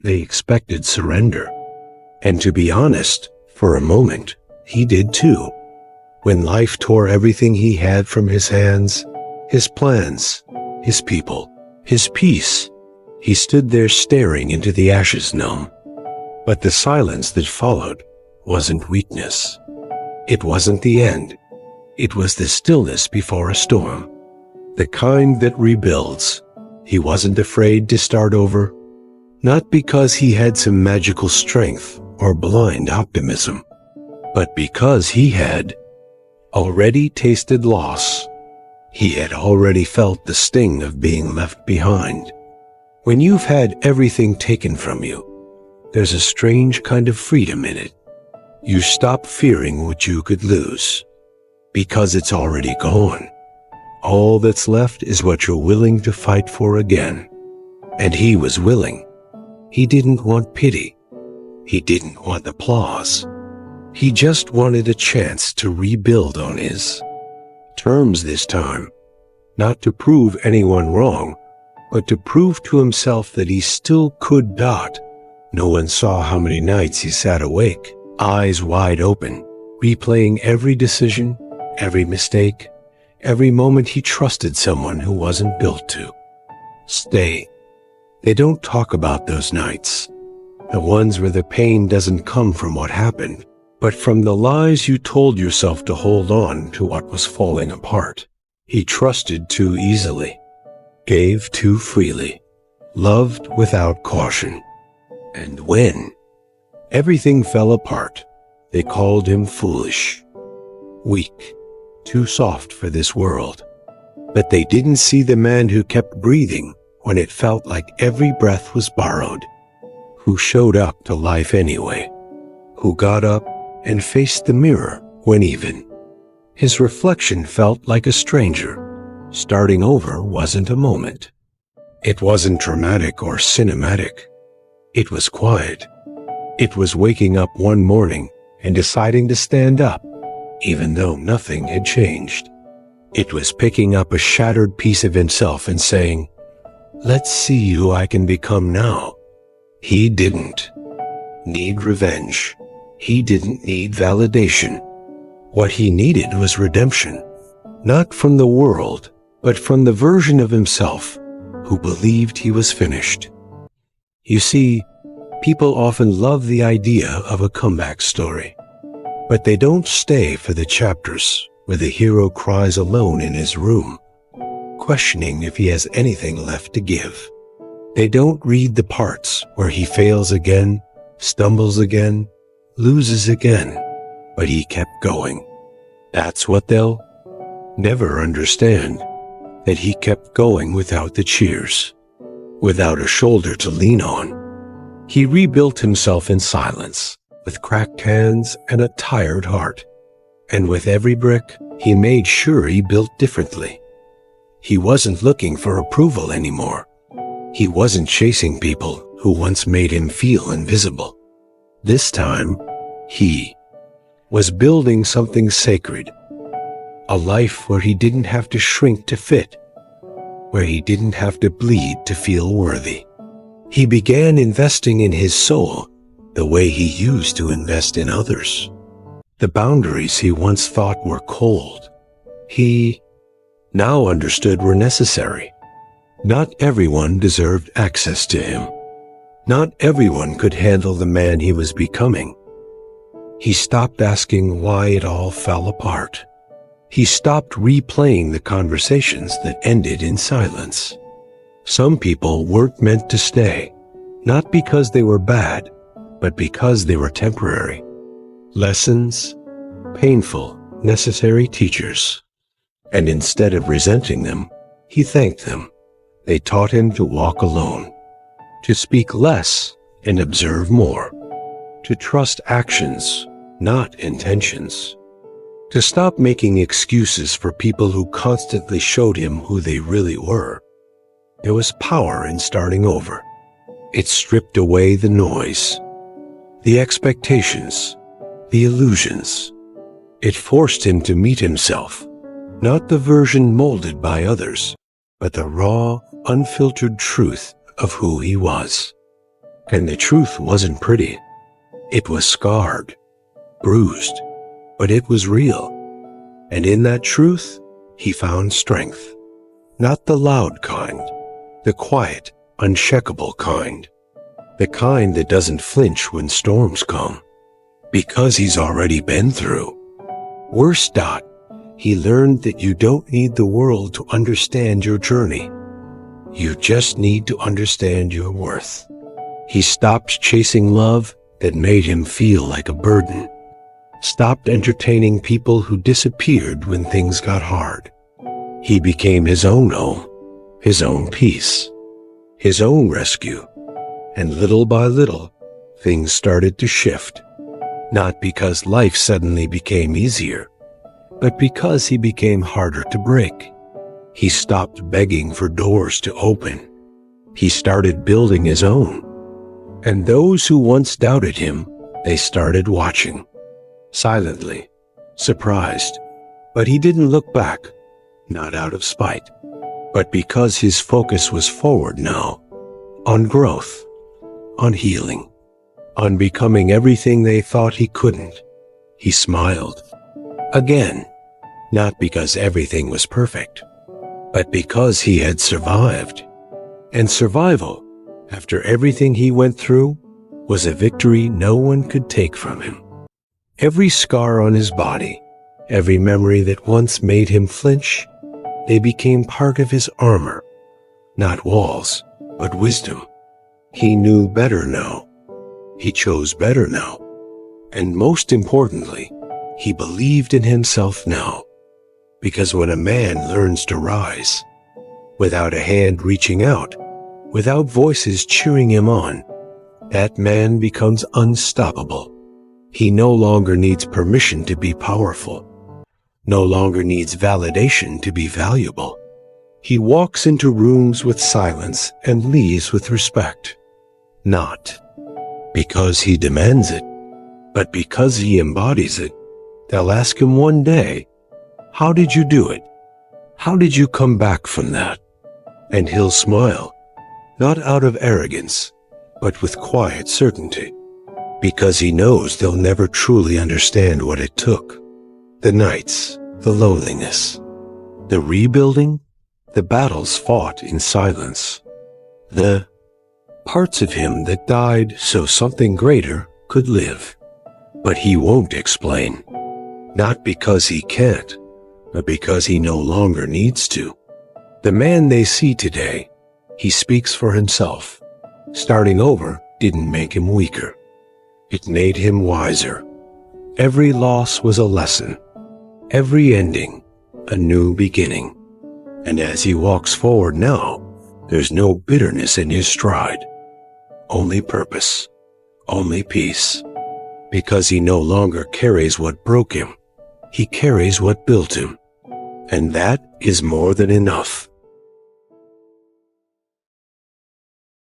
They expected surrender. And to be honest, for a moment, he did too. When life tore everything he had from his hands, his plans, his people, his peace, he stood there staring into the ashes numb. But the silence that followed wasn't weakness. It wasn't the end. It was the stillness before a storm. The kind that rebuilds. He wasn't afraid to start over. Not because he had some magical strength or blind optimism, but because he had already tasted loss. He had already felt the sting of being left behind. When you've had everything taken from you, there's a strange kind of freedom in it. You stop fearing what you could lose, because it's already gone. All that's left is what you're willing to fight for again. And he was willing. He didn't want pity. He didn't want applause. He just wanted a chance to rebuild on his terms this time, not to prove anyone wrong, but to prove to himself that he still could dot. No one saw how many nights he sat awake, eyes wide open, replaying every decision, every mistake, every moment he trusted someone who wasn't built to stay. They don't talk about those nights, the ones where the pain doesn't come from what happened, but from the lies you told yourself to hold on to what was falling apart. He trusted too easily, gave too freely, loved without caution. And when everything fell apart, they called him foolish, weak, too soft for this world. But they didn't see the man who kept breathing when it felt like every breath was borrowed, who showed up to life anyway, who got up and faced the mirror when even his reflection felt like a stranger. Starting over wasn't a moment. It wasn't dramatic or cinematic. It was quiet. It was waking up one morning and deciding to stand up, even though nothing had changed. It was picking up a shattered piece of himself and saying, "Let's see who I can become now." He didn't need revenge. He didn't need validation. What he needed was redemption, not from the world, but from the version of himself who believed he was finished. You see, people often love the idea of a comeback story, but they don't stay for the chapters where the hero cries alone in his room, questioning if he has anything left to give. They don't read the parts where he fails again, stumbles again, loses again, but he kept going. That's what they'll never understand, that he kept going without the cheers, without a shoulder to lean on. He rebuilt himself in silence, with cracked hands and a tired heart. And with every brick, he made sure he built differently. He wasn't looking for approval anymore. He wasn't chasing people who once made him feel invisible. This time, he was building something sacred, a life where he didn't have to shrink to fit, where he didn't have to bleed to feel worthy. He began investing in his soul the way he used to invest in others. The boundaries he once thought were cold, he now understood were necessary. Not everyone deserved access to him. Not everyone could handle the man he was becoming. He stopped asking why it all fell apart. He stopped replaying the conversations that ended in silence. Some people weren't meant to stay, not because they were bad, but because they were temporary. Lessons, painful, necessary teachers. And instead of resenting them, he thanked them. They taught him to walk alone, to speak less and observe more, to trust actions, not intentions, to stop making excuses for people who constantly showed him who they really were. There was power in starting over. It stripped away the noise, the expectations, the illusions. It forced him to meet himself, not the version molded by others, but the raw, unfiltered truth of who he was. And the truth wasn't pretty. It was scarred, bruised, but it was real. And in that truth, he found strength. Not the loud kind, the quiet, unshakable kind. The kind that doesn't flinch when storms come, because he's already been through. Worse, Dot, he learned that you don't need the world to understand your journey. You just need to understand your worth. He stopped chasing love that made him feel like a burden. Stopped entertaining people who disappeared when things got hard. He became his own home, his own peace, his own rescue. And little by little, things started to shift. Not because life suddenly became easier, but because he became harder to break. He stopped begging for doors to open. He started building his own. And those who once doubted him, they started watching. Silently, surprised. But he didn't look back, not out of spite, but because his focus was forward now, on growth, on healing, on becoming everything they thought he couldn't. He smiled. Again, not because everything was perfect, but because he had survived. And survival, after everything he went through, was a victory no one could take from him. Every scar on his body, every memory that once made him flinch, they became part of his armor. Not walls, but wisdom. He knew better now. He chose better now. And most importantly, he believed in himself now. Because when a man learns to rise, without a hand reaching out, without voices cheering him on, that man becomes unstoppable. He no longer needs permission to be powerful, no longer needs validation to be valuable. He walks into rooms with silence and leaves with respect. Not because he demands it, but because he embodies it. They'll ask him one day, "How did you do it? How did you come back from that?" And he'll smile, not out of arrogance, but with quiet certainty, because he knows they'll never truly understand what it took. The nights, the loneliness, the rebuilding, the battles fought in silence, the parts of him that died so something greater could live. But he won't explain, not because he can't, but because he no longer needs to. The man they see today, he speaks for himself. Starting over didn't make him weaker. It made him wiser. Every loss was a lesson. Every ending, a new beginning. And as he walks forward now, there's no bitterness in his stride. Only purpose, only peace. Because he no longer carries what broke him. He carries what built him. And that is more than enough.